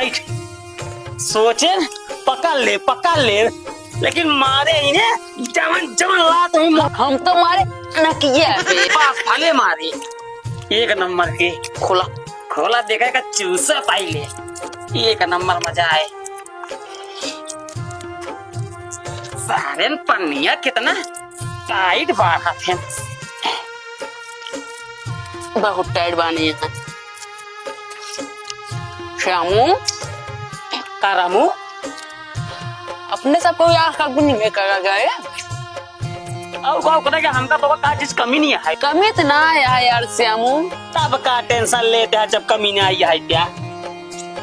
बैठ। सोचे पकड़ ले लेकिन मारे ही ने जवन जवन लात हम तो मारे न किए पास फले मारे। एक नंबर के खोला देखा का चूसा पाई ले। एक नंबर मजा आए। सारे पन्निया कितना टाइट बाढ़ा थे। बहुत टाइट बानी है। श्यामू का रामू अपने सब को यार कब नहीं करा गए और क्या करेगा। हमका तो का चीज कमी नहीं है। कमी तो ना है यार श्यामू। तब का टेंशन लेते हैं जब कमी नहीं आई है क्या।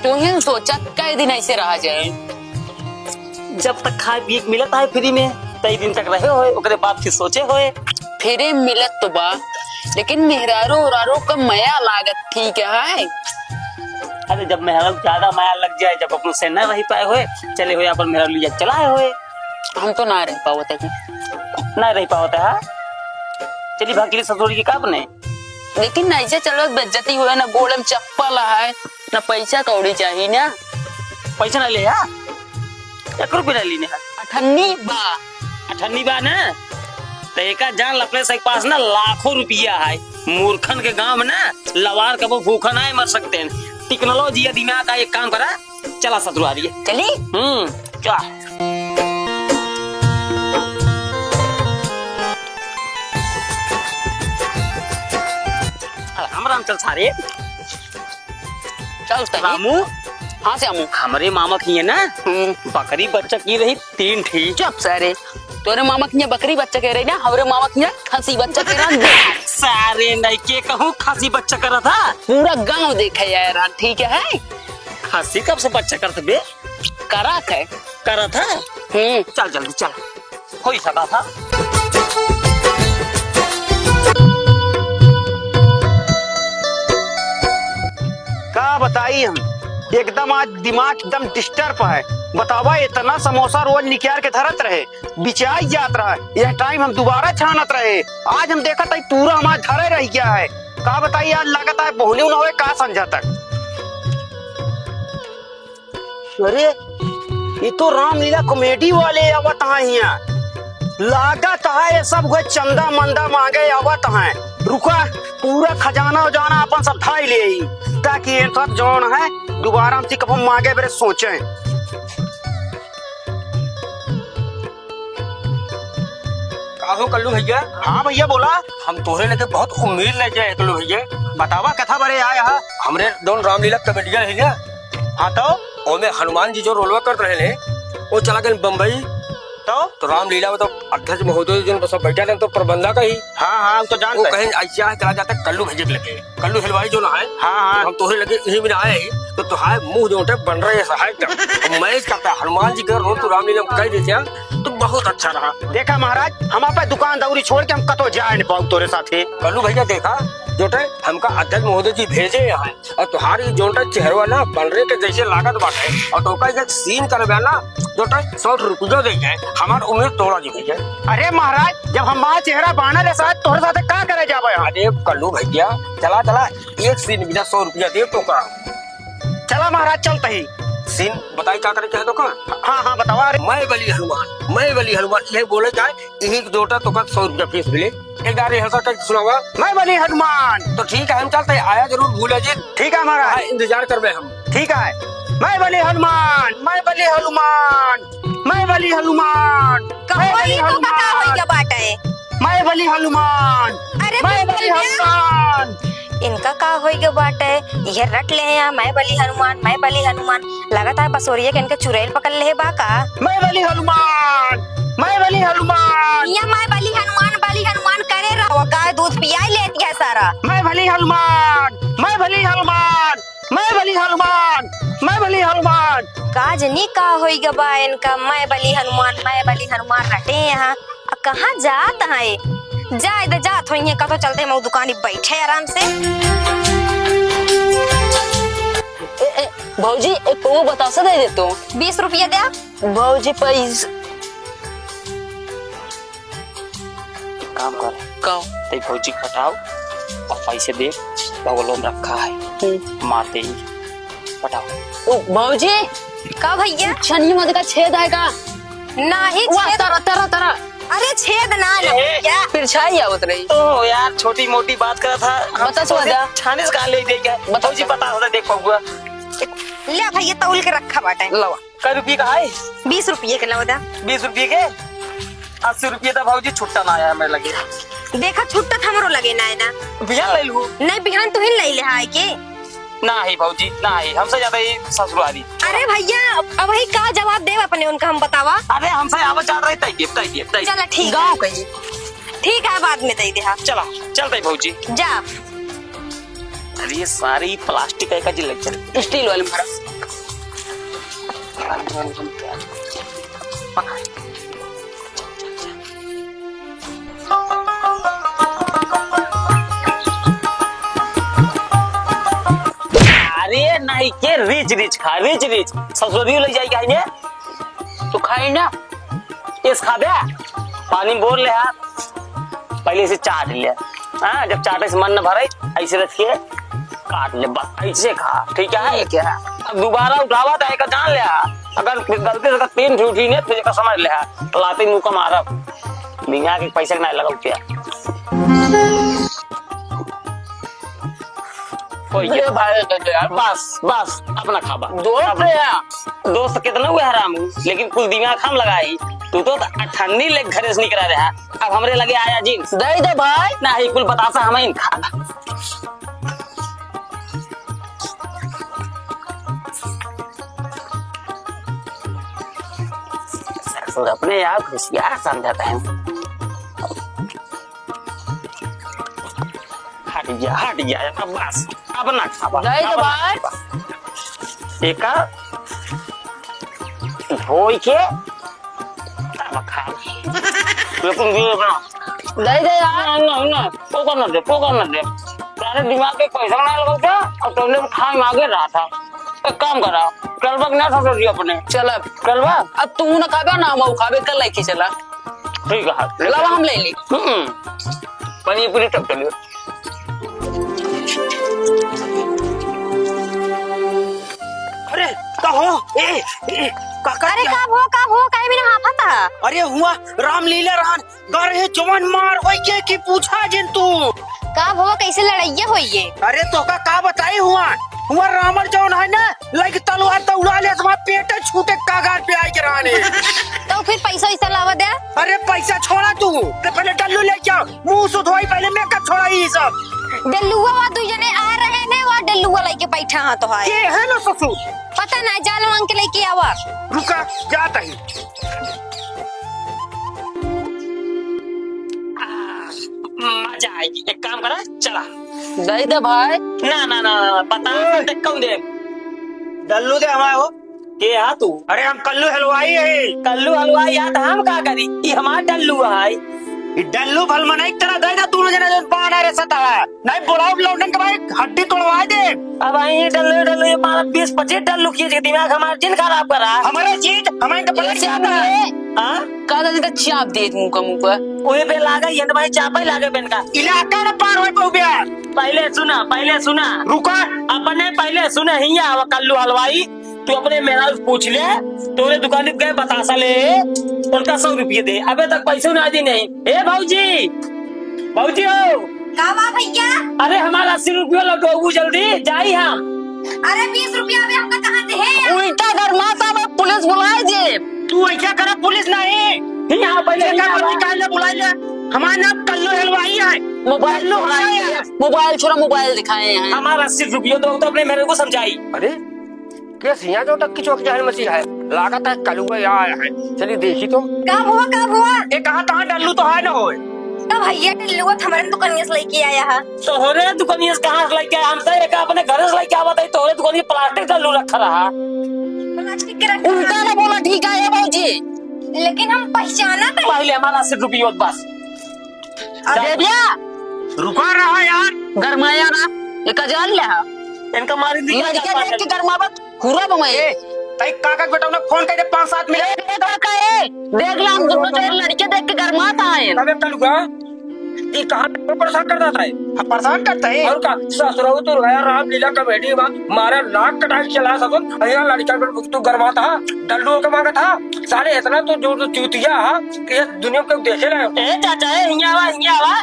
तू ही सोचा कई दिन ऐसे रहा जाए। जब तक खाए पिए मिलता है फ्री में कई दिन तक रहे होए ओकरे बाद फिर सोचे होए। फिर मिलत तो बा लेकिन मेहरारो का माया लागत ठीक है। अरे जब मेहरा ज्यादा माया लग जाए जब अपन से न रह पाए हुए चले हुए अपन मेहरा लिया चलाए हुए। हम तो ना रह पावत है ना रह पावता है। चली भागी ससुर की का बने। लेकिन ऐसे चलो बेइज्जती हुए ना गोलम चप्पल है ना पैसा कौड़ी चाहिए ना। पैसा ना ले हा 1 रुपया लेने है। अठन्नी बा ना तो एक जान लपले से पास ना लाखों रुपया है। मूर्खन के गांव में ना लवार का वो भूखा ना मर सकते हैं। टेक्नोलॉजी या दिमाग का एक काम करा चला सतरू आ रही है। चली क्या राम चल सारे चल रामू। हाँ श्यामू हमारे मामा की है ना बकरी बच्चा की रही 3 थी। चुप सारे तोरे मामा की बकरी बच्चा कह रही ना हमारे मामा की खसी बच्चा कह रहा। सारे नहीं के कहूँ खासी बच्चा कर रहा था। पूरा गांव देखा यार ठीक है। खासी कब से बच्चा करते बे करा है करा था। चल जल्दी चल हो ही सका था। का बताई हम एकदम आज दिमाग एकदम डिस्टर्ब है। बतावा इतना समोसा रोज निकाल के धरत रहे बिचाई जात रहा। यह टाइम हम दोबारा छानत रहे। आज हम देखा था पूरा हमारा धरे रह गया है। का बताइए आज लागत है बहुने न होए का संझा तक। अरे ये तो रामलीला कॉमेडी वाले आवत हैं यहाँ। लागत है ये सब कोई चंदा मंदा मांगे आवत हैं। रुका पूरा खजाना उजाना अपन सब थाई ले ताकि ये सब जोन है दोबारा हमसे कब हम मांगे बेरे सोचे। काहो कल्लू भैया। हाँ भैया बोला। हम तोहरे लगे बहुत उम्मीद ले जाए कल्लू भैया। बतावा कथा बड़े आया है। हमरे दोन रामलीला कॉमेडियन है ना। हाँ तो ओमे हनुमान जी जो रोलवा करते रहे वो चला गए बम्बई। तो रामलीला में तो अध्यक्ष महोदय जो सब बैठा थे तो प्रबंधक ही। हाँ हम तो जानते हैं। कहीं ऐसा चला जाता कल्लू भेजे लगे कल्लू हलवाई जो ना है। हाँ हम तोहरे लगे यही में आए तो तुहार मुंह जो बन रहे है मैच करता हनुमान जी का रोल तो रामलीला में कह देते तो बहुत अच्छा रहा। देखा महाराज हम आप दुकान दौरी छोड़ के हम कतो जाए नहीं पाऊ तोरे साथे। कल्लू भैया देखा जोटे हमका अध्यक्ष महोदय जी भेजे यहाँ और तुम्हारी जोटे चेहरा ना बन रहे के जैसे लागत बात है और तो का सीन करवे ना जोटे 100 रुपया दे गए हमार उम्मीद तोड़ा जी भैया। अरे महाराज जब हमारा चेहरा बाना रे साथ तोरे साथे का करे जावे। अरे कल्लू भैया चला एक सीन बिना 100 रुपया दे तो का। चला महाराज चलते ही सीन बताई क्या करे चाहे तो का। हाँ बतावा। मैं बली हनुमान यही बोले जाए यही जोटा तो का 100 रुपया फीस मिले। एक बार रिहर्सल करके सुनावा। मैं बली हनुमान। तो ठीक है हम चलते हैं आया जरूर भूला जी। ठीक है महाराज इंतजार करबे हम। ठीक है। मैं बली हनुमान मैं बली हनुमान मैं बली हनुमान मैं बली हनुमान मैं बली हनुमान। इनका का होइगे बाटे ये रट ले यहाँ मैं बली हनुमान लगता है बसोरिया के इनके चुड़ैल पकड़ ले बा का। मैं बली हनुमान ये मैं बली हनुमान करे रहो गाय दूध पिया लेती है सारा। मैं बली हनुमान काजनी का होइगे बा इनका मैं बली हनुमान रटे यहाँ कहाँ जात है जा इधर जात हो का तो चलते मैं दुकान बैठे आराम से। भौजी एक को बतासा दे देतो 20 रुपया दे। भौजी पैसा काम कर ते फौजी खटाओ और पैसे दे बगलों में रखा है मारते ही बताओ। ओ भौजी का भैया छनी मत का छेद है का नाही वाह छेद तरा तरा तरा अरे छेद ना भैया पिरछाई आवत रही तो यार छोटी मोटी बात करा था। बता तो आजा। छाने से कहा ले देगा। बताओ जी पता होता देख पाऊंगा। ले भैया तौल के रखा बाटे लवा कै रुपये का है? 20 रुपये के लौदा 20 रुपये के 80 रुपये था भाजी छुट्टा ना आया मेरे लगे। देखा छुट्टा हमरो लगे ना है ना बिहान ले लू नहीं बिहान तू ही ले ले हाय के ना है भाजी ना है हमसे ज्यादा ही ससुराली। अरे भैया अब वही का जवाब देव अपने उनका हम बतावा अरे हमसे आवाज चाह रहे तय चला ठीक गाँव है कहिए ठीक है बाद में दे दे हाँ चला चलते भाजी। जा अरे ये सारी प्लास्टिक का जी लग चल स्टील वाले मारा अरे नहीं के रिच रिच खा रिच रिच ससुराली ले जाएगा इन्हें तो खाई ना इस खा दे पानी बोल ले हाथ पहले से चाट ले। हाँ जब चाटे से मन न भरे ऐसे रख के काट ले बस ऐसे खा ठीक है क्या। अब दोबारा उठावा तो एक जान ले अगर गलती से तीन झूठी ने तुझे का समझ ले लाते मुंह का मारा बिना के पैसे नहीं लगा क्या ये भाई बस बस अपना खाबा दोस्त कितना हुए हराम लेकिन कुछ दिमाग हम लगाई तू तो अठन्नी ले घरे से निकला रहा अब हमरे लगे आया जींस दे दे भाई ना ही कुल बतासा हमें खाना ससुर अपने आप होशियार समझाता है। हट गया अब बस अब ना खाबा दे दे भाई एक धोई के तब खा लेकिन ये बना दे दे यार ना पोकर न दे तेरे दिमाग के पैसा ना लगाओ क्या और तुमने खाए मांगे रहा था एक काम करा कल बक ना ससुर जी अपने चल कल बा अब तू ना खाबे ना हम खाबे कल लेके चला ठीक है लवा हम ले ली पनीर पूरी टप चलिए अरे कहो काका अरे कब हो काहे बिना हाफता अरे हुआ रामलीला रान गरे जवान मार होई के पूछा जिन तू कब हो कैसे लड़ाइया होइए अरे तो का बताई हुआ रावण जौन है ना लाइक तलवार दौड़ा ले तुम्हारा पेट छूटे कागार पे आई के रहने तो फिर पैसा इसा लावा दे अरे पैसा छोड़ा तू तो पहले डल्लू ले जाओ मुंह से धोई पहले मेकअप छोड़ा ये सब डल्लुआ वा दू जने आ रहे ने वा डल्लुआ लेके बैठा हां तो है ये है ना ससुर पता ना जाल मांग के लेके आवा रुका जाता ही मजा आएगी एक काम करा चला दे दे भाई ना पता कौन दे डल्लू दे हमारे हो के हा तू अरे हम कल्लू हलवाई है कल्लू हलवाई या तो हम का करी ये हमार डल्लू है ये डल्लू भलमा नहीं तेरा दे ना दोनों जना जो बाहर आ रहे सता है नहीं बुलाओ लौटन के भाई हड्डी तोड़वा दे अब आई डल्लू ये 20-25 डल्लू किए दिमाग हमारा जिन खराब करा हमारे चीज हमारे का पलट जाता है हां कादा का चाप दे मुंह का मुंह पर ओए बे लागा ये भाई चापा लागे बेन का इलाका ना पार होए पहुंचे पहले सुना रुका अपने पहले सुना ही आवा कल्लू हलवाई तू अपने मेरा पूछ ले तोरे दुकान पे गए बतासा ले उनका 100 रुपये दे अबे तक पैसे ना दी नहीं ए भाऊजी हो का बा भैया अरे हमारा 80 रुपया लौटाओ जल्दी जाई हम अरे 20 रुपया में हमका कहां से है उल्टा घर माता में पुलिस बुलाए जे तू ऐसा करा पुलिस नहीं यहाँ पहले निकाल ले बुला ले हमारा नाम कल्लू हलवाई है मोबाइल छोड़ा मोबाइल दिखाए हैं हमारा 80 रुपये दो तो अपने मेरे को समझाई अरे क्या सिया जो तक की चौक जाहिर मसीह है लागत है कलुआ आया है चलिए देखी तो कब हुआ ये कहाँ कहाँ डल्लू तो है ना होए तो भैया डल्लुआ हमारे दुकानिया से लेके आया है तोहरे दुकानिया से कहाँ से लेके आया हमसे एक अपने घर से लेके आवा था तोहरे दुकानिया प्लास्टिक डल्लू रखा रहा प्लास्टिक के रखा उल्टा ना बोला ठीक है भाजी लेकिन हम पहचाना था पहले हमारा 80 रुपये बस दे दिया रुका रहा यार गरमाया ना ये कजाल ले इनका मारी दी लड़के देख के गरमावत हुरा बमाए तई काका बेटा ने फोन कर दे 5-7 मिनट देख ला हम दोनों जो लड़के देख के गरमाता है तबे कलुआ ये कहाँ परेशान करता था परेशान करता है। और का ससुरऊ तो गया रामलीला कमेटी में मारा नाक कटा के चला सकूं अहिया लड़का पर तू गरमा था डल्डू के मांगा था साले इतना तो जो चूतिया कि ये दुनिया को देखे रहे ए चाचा हिंगा वा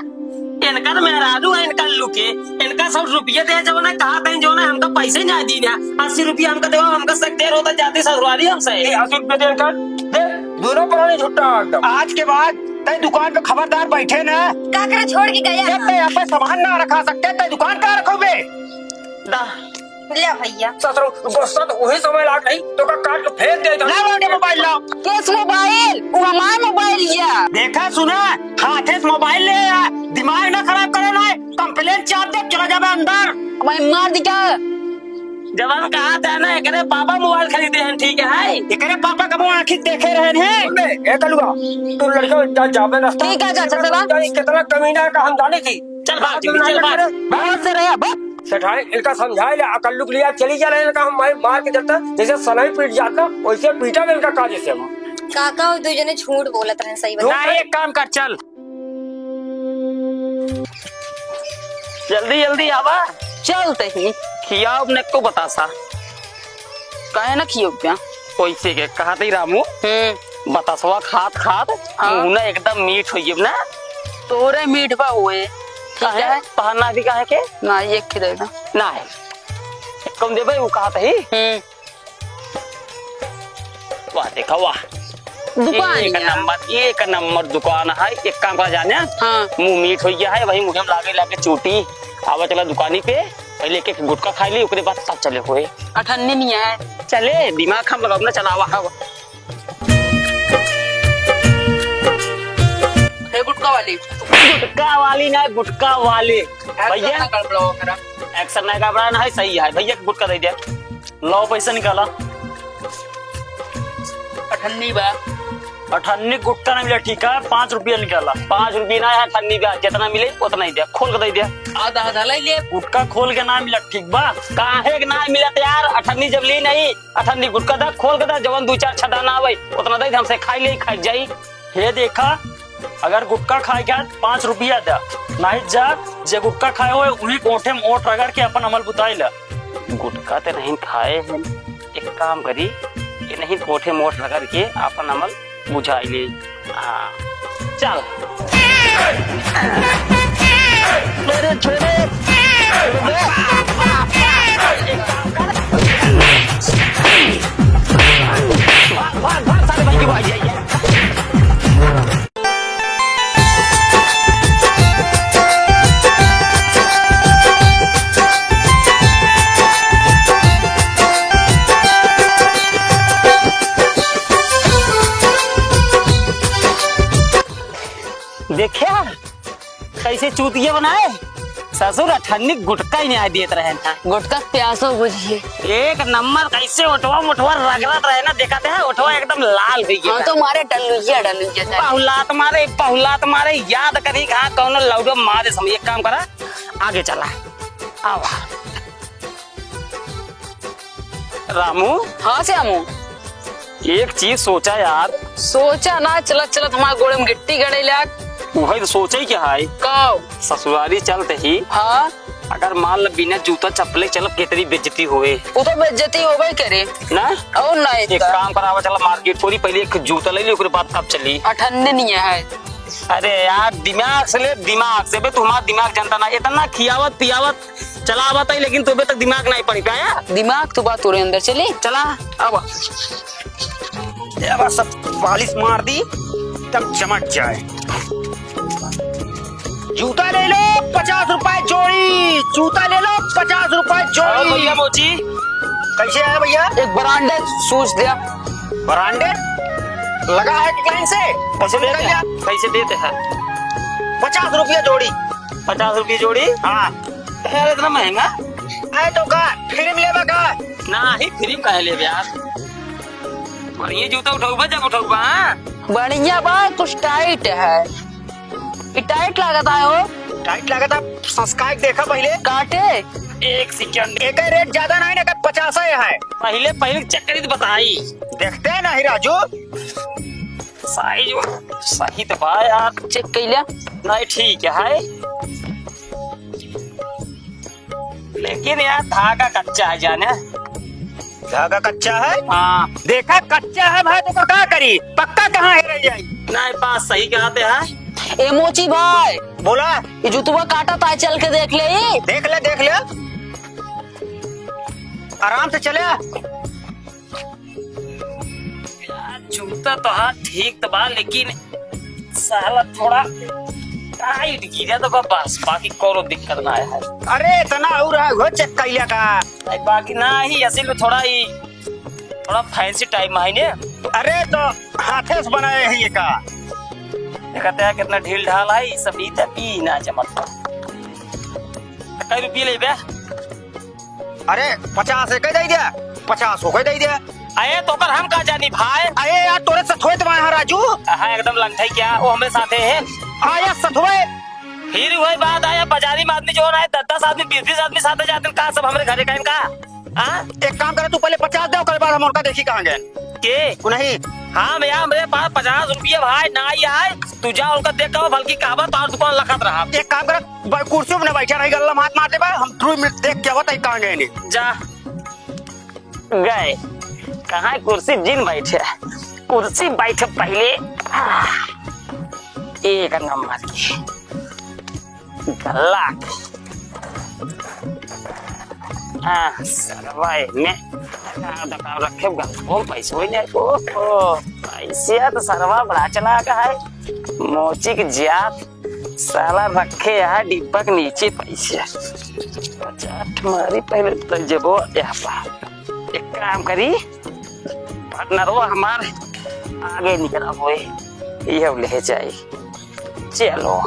इनका तो मेहरारू है इनका लुके इनका 100 रुपये दे जो ना कहा कहीं जो ना हमका पैसे ना दी ना 80 रुपया हमका देवा हमका सकते रोता जाती ससुराली हमसे 80 रुपये दे दोनों पुराने झुट्टा एकदम आज के बाद तय दुकान पे खबरदार बैठे ना, का करे छोड़ के गया जब तय यहाँ पे सामान ना रखा सकते तय दुकान कहाँ रखोगे? दा ले भैया ससुर गुस्सा तो वही समय लाग नहीं तो का काट के फेंक दे ना बेटे मोबाइल लाओ। किस मोबाइल? वो हमारा मोबाइल लिया। देखा सुना हाथे से मोबाइल ले आया, दिमाग ना खराब करे ना, कंप्लेंट चाप दे चला जाबे अंदर। मैं मार दी क्या? जवान कहा था ना एकरे पापा मोबाइल खरीदे हैं ठीक है एकरे पापा कबो आंखी देखे रहे हैं। ए कलुआ तू लड़का जाबे ना ठीक है चाचा चला। कितना कमीना है का हम जाने की चल भाग चल भाग बहुत से रहा बस। सेठाई इनका समझाए ले अकल्लू के लिए चली जा रहे हैं का हम मार के देता जैसे सलाई पीट जाता वैसे पीटा में इनका काज से काका और दो जने झूठ बोलत रहे सही बता। ना एक काम कर चल जल्दी जल्दी आवा चलते ही खियाओ अपने को बतासा कहे ना खियो क्या? पैसे के कहा थी रामू बतासवा खात खात मुंह ना एकदम मीठ हुई ना तोरे मीठ बा हुए ठीक है। पहना भी कहा के ना ये खिले ना ना है कम दे भाई वो कहा था ही वाह देखा वाह दुकान एक नंबर दुकान है। एक काम कर जाने हाँ मुंह मीठ हो गया है वही मुंह में लागे चूटी आवा चला दुकानी पे पहले एक गुटका खा ली उसके बाद तब चले हुए अठन्नी नहीं है चले दिमाग हम लगाओ ना चलावा गुटका वाली ना गुटका वाले भैया एक्शन नहीं का बड़ा ना है सही है भैया गुटका दे दिया लो पैसा निकाला अठन्नी बा अठन्नी गुटका नहीं मिला ठीक है 5 रुपया निकाला 5 रुपया ना है अठन्नी का जितना मिले उतना ही दिया खोल के दे दिया आधा आधा ले लिए गुटका खोल के ना मिला ठीक बा काहे के ना मिला यार अठन्नी जब ली नहीं अठन्नी गुटका दा खोल के दा जवन 2-4 छदाना आवे उतना दे हमसे खाई ले खाई जाई हे देखा अगर गुटका खाए क्या 5 रुपया दा नहीं जा जे गुटका खाए हुए उन्हीं कोठे में ओट रगड़ के अपन अमल बुताई ला गुटका तो नहीं खाए हैं एक काम करी ये नहीं कोठे में ओट रगड़ के अपन अमल बुझाई ले हाँ चल मेरे छोरे भाग सारे भाई की बात है देखा कैसे चूतिया बनाए ससुर अठन्नी गुटका ही नहीं देते रहे ना गुटका प्यासो बुझिए एक नंबर कैसे उठवा मुठवा रगड़त रहे ना दिखाते हैं उठवा एकदम लाल हो गया हाँ तो मारे डलुजिया पहुला तुम्हारे याद करी कहा कौन लौडो मारे समय एक काम करा आगे चला आवा रामू हाँ से हमू एक चीज सोचा यार सोचा ना चलत चलत हमारे गोड़े में गिट्टी गड़े लाग वही तो सोचा ही क्या है कौ ससुराली चलते ही हाँ अगर मान लो बिना जूता चप्पले चल कितनी बेइज्जती हुए वो तो बेइज्जती हो गई करे ना और नहीं एक काम करावा चला मार्केट थोड़ी पहले एक जूता ले ली उसके बाद तब चली अठन्नी नहीं है अरे यार दिमाग से ले दिमाग से बे तुम्हारा दिमाग जानता ना इतना खियावत पियावत चलावत है लेकिन तुम्हें तक दिमाग नहीं पड़ पाया दिमाग तो बात तुरे अंदर चले चला अब सब पॉलिश मार दी तब चमक जाए। जूता ले लो 50 रुपए जोड़ी, जूता ले लो 50 रुपए जोड़ी। भैया मोची कैसे है भैया? एक ब्रांडेड शूज दिया ब्रांडेड लगा है लाइन से कैसे देते हैं 50 रुपया जोड़ी। 50 रुपये जोड़ी हाँ यार इतना महंगा है तो का फिल्म लेवा का ना ही फिल्म का ले यार और ये जूता उठाऊबा जब उठाऊबा बढ़िया बा कुछ टाइट है टाइट लागत है वो टाइट लगा था संस्कार देखा पहले काटे एक सेकंड एक रेट ज्यादा नहीं ना 50 है पहले चक्कर तो बताई देखते हैं ना ही राजू साइज सही तो बा यार। चेक कैला नहीं ठीक है लेकिन यार धागा कच्चा है जाने। धागा कच्चा है। हाँ देखा कच्चा है भाई तो क्या करी, पक्का कहाँ है रह जाई। नहीं बात सही कहते हैं। ए मोची भाई, बोला ये जुतवा काटा था, चल के देख ले। देख ले आराम से चले। यार जूता तो हाँ ठीक तो बा लेकिन साला थोड़ा टाइट गिरा तो बस, बाकी कोनो दिक्कत ना है। अरे इतना और है वो चेक कैला का। नहीं, बाकी ना ही असल में थोड़ा फैंसी टाइप में है ने। अरे तो हाथे से बनाए है ये का। कहते हैं कितना ढील ढाल है ये सब तो पी ना चमकता। कई रुपये ले बे? अरे 50 है कह दे दिया, 50 हो कह दे दिया। अरे तो कर हम का जानी भाई। अरे यार तोरे से थोड़े तुम्हारा राजू। हाँ एकदम लंठाई क्या वो हमें साथे है। आया सथवे फिर वही बात आया बाजारी में आदमी जो है 10-10 आदमी 20-20 आदमी साथ जाते हैं का सब हमारे घरे का हाँ? एक काम करे तू पहले 50 दे, उसके बाद हम उनका देखी कहाँ गए के नहीं। हाँ भैया मेरे पास 50 रुपये भाई ना ही आए तुझा उनका देख कर बल्कि कहावत और दुकान लखत रहा। एक काम करे कुर्सी में बैठा रही गल्ला हाथ मारते बा, हम 2 मिनट देख क्या होता है कहाँ गए नहीं। जा गए कहाँ कुर्सी जिन बैठे कुर्सी बैठे पहले एक नंबर की गल्ला। हाँ सरवाई में रखे पैसे हो जाए। पैसे तो सरवा बड़ा चला का है मोची के जात साला रखे है डिब्बा के नीचे पैसे। तुम्हारी पहले तो जबो एक काम करी पार्टनर वो हमारे आगे निकला हुए ये ले जाए। चलो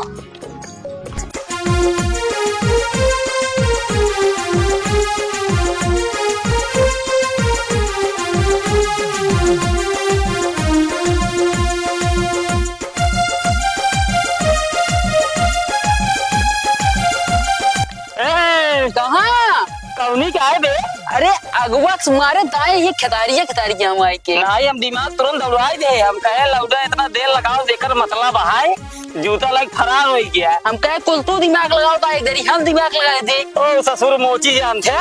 कहाँ कौनी क्या है बे? अरे अगवा तुम्हारे दाएं ये खतारी हम आए के। नहीं हम दिमाग तुरंत दौड़ाई दे हम कहे लौटा इतना देर लगाओ देकर मतलब है जूता लग फरार हो गया। हम कहे कुल तू दिमाग लगाओ था इधर ही हम दिमाग लगाए थे। ओ ससुर मोची जान थे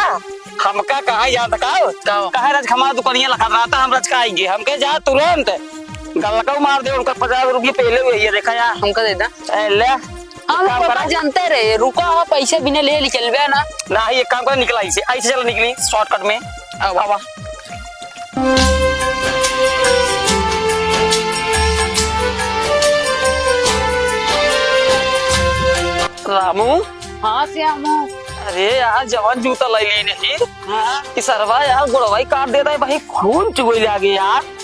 हमका कहा याद कहा रज हमारा दुकानिया लगा रहा था हम रज का आएंगे हम कहे जा तुरंत गलका मार दे उनका 50 रुपये पहले हुए ये देखा यार हमका दे दा। ले हम पापा जानते रहे रुका हो पैसे बिना ले चल गया ना। ना ये काम कर निकला ऐसे चलो निकली शॉर्टकट में आवा। रामू हाँ श्यामू। अरे यार जवान जूता ले ली नहीं कि सरवा यार गोड़वाई काट देता है भाई खून चुगल आगे यार।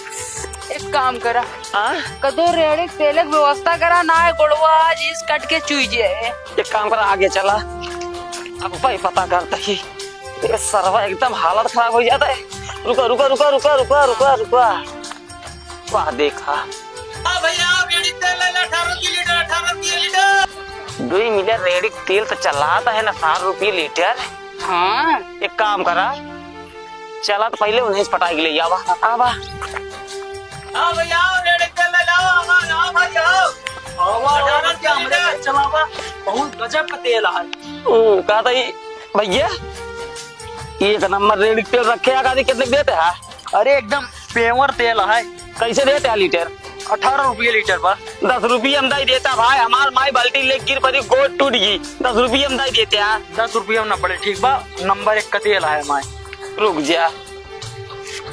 एक काम करा हाँ कदो रेड़े तेलक व्यवस्था करा ना है गोड़वा जिस कट के चुईजे। एक काम करा आगे चला अब भाई पता करता ही ये सरवा एकदम हालत खराब हो जाता है। रुका रुका रुका रुका रुका रुका रुका वाह देखा भैया 2 मीटर रेडी तेल तो चलाता है ना 7 रुपये लीटर। हाँ एक काम करा चला तो पहले उन्हें पटा के ले आवा आवा। भैया रेडी तेल ले लाओ बहुत गजब का तेल है। ओ कहा था भैया 1 नंबर रेडी तेल रखे आगे कितने देते हैं? अरे एकदम पेवर तेल है। कैसे देते हैं लीटर? 18 रुपये लीटर पर। 10 रुपये हम दे देता भाई हमार माई बाल्टी ले गिर पड़ी गोद टूट गई 10 रुपये हम दे देते हैं। 10 रुपये में न पड़े ठीक बा, नंबर 1 का तेल है हमारे। रुक जा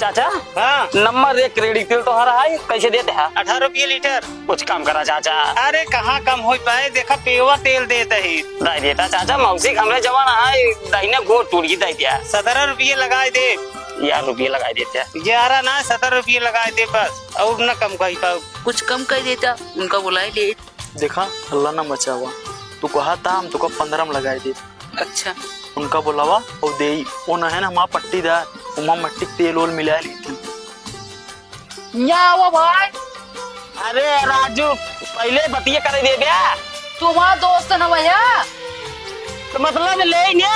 चाचा हाँ नंबर 1 क्रेडिट तेल तो हरा है कैसे देते हैं? 18 रुपये लीटर। कुछ काम करा चाचा। अरे कहाँ कम हो पाए, देखा पेवर तेल देता है। दे देता चाचा मौसी हमरे जमाना है दहीने गोद टूट गई दे दिया 17 रुपये लगा दे। यार रुपये लगा देते हैं 11 ना 17 रुपये लगा दे बस और न कम कही पाओ। कुछ कम कर देता उनका बुलाए ले। देखा अल्लाह ना मचावा तू कहा था हम तुका 15 में लगाए दे। अच्छा उनका बोलावा और दे वो न है ना हमारा पट्टीदार उमा मट्टी तेल ओल मिला लेकिन यहाँ भाई। अरे राजू पहले बतिया करे दे गया तुम्हारा दोस्त है ना भैया तो मतलब ले ना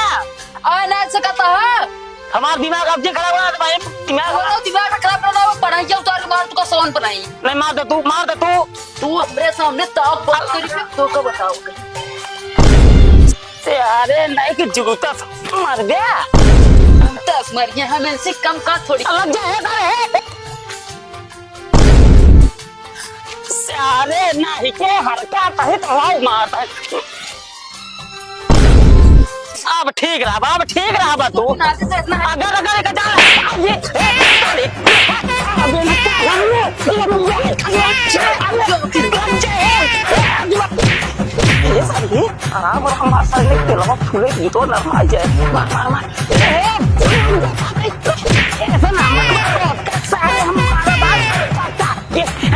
आ ना सकता है हमारा दिमाग अब जे खराब हो रहा है भाई दिमाग बोलो दिमाग खराब ना हो, पढ़ाई जाओ तार मार तुका सोन बनाई। नहीं मार दे तू तू हमरे सामने ताक बात करी तो का बताओ। से अरे नहीं कि जुगुता मार दे हम 10 मरिए हमें से कम का थोड़ी लग जाए करे सारे नहीं के हरका तहित हवाई मारता है। अब ठीक रहा तू अगर एक जा ये आराम और हमारा सर के लगा फूले की तो नरमा जाए मार ऐसा ना सारे हमारा बात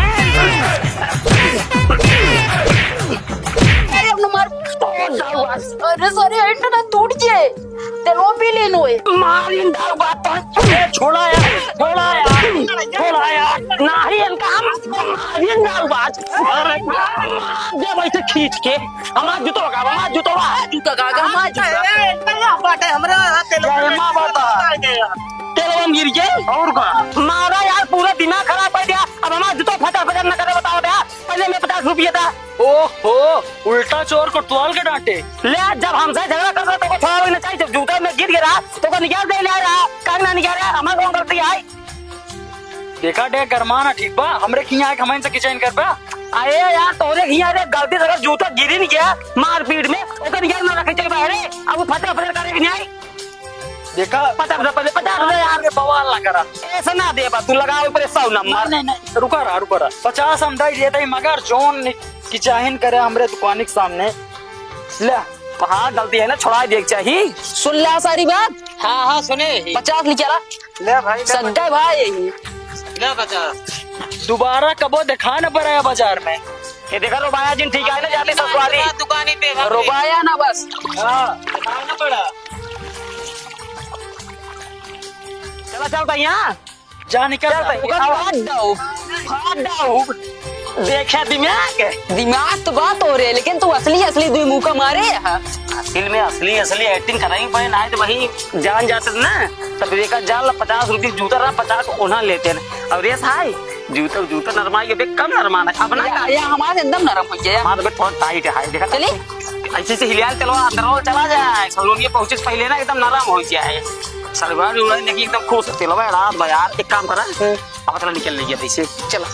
अरे सॉरी हेड ना टूट जाए तेलो पी लेनो है मार इन डाल बात तो छोड़ा यार नहीं इनका हम मार इन डाल बात अरे दे भाई से खींच के हमारा जूतो का जूता कागा मार मां बता तेरे हम गिर गए और का मारा यार पूरा दिमाग खराब कर दिया अब हमारा जूतो फटा न करे बताओ यार पहले में 50 रुपये था ओहो उल्टा चोर कोतवाल के डांटे ले जब हमसे झगड़ा कर रहा तो थोड़ा भी नहीं चाहिए जब जूता में गिर गया तो को निकाल दे ले रहा काहे ना निकाल रहा हमारा कौन गलती है देखा डे गरमाना ठीक बा हमरे खिया के हमन से किचन कर बा अरे यार तोरे हिया रे गलती से अगर जूता गिर नहीं गया मार पीट में ओकर निकाल ना रखे चल बाहर अब वो फटा करे कि नहीं देखा 50 यार के बवाल ना करा ऐसा ना दे बा तू लगा ऊपर 100 नंबर नहीं रुका रहा 50 हम दे दिए थे मगर जोन की चाहन करे हमरे दुकान के सामने ले हाँ गलती है ना छोड़ा देख चाहिए सुन ला सारी बात। हाँ सुने 50 निकाला ले भाई सद्दा भाई ले 50 दोबारा कबो दिखा न पड़ा बाजार में ये देखा रुबाया जिन ठीक है ना जाती ससुराली दुकानी पे रुपया ना बस हाँ दिखाना पड़ा चल यहाँ जा निकल देखा दिमाग तो बात हो रही है लेकिन तू असली दुई मुंह का मारे असली एक्टिंग कराई भाई ना तो वही जान जाते ना तब देखा जान 50 रुपये जूता रहा 50 को ओना लेते हैं और ये हाय जूता नरमा के कम नरमाना अब ना हमारे एकदम नरम हो गया हमारा थोड़ा टाइट है देखा चले ऐसे से हिलियाल चलो अंदर चला जाए सलोनिया पहुंचे पहले ना एकदम नरम हो जाए सलवार देखिए एकदम खुश चलो भाई रात यार एक काम करा अब चला निकल लीजिए ऐसे चलो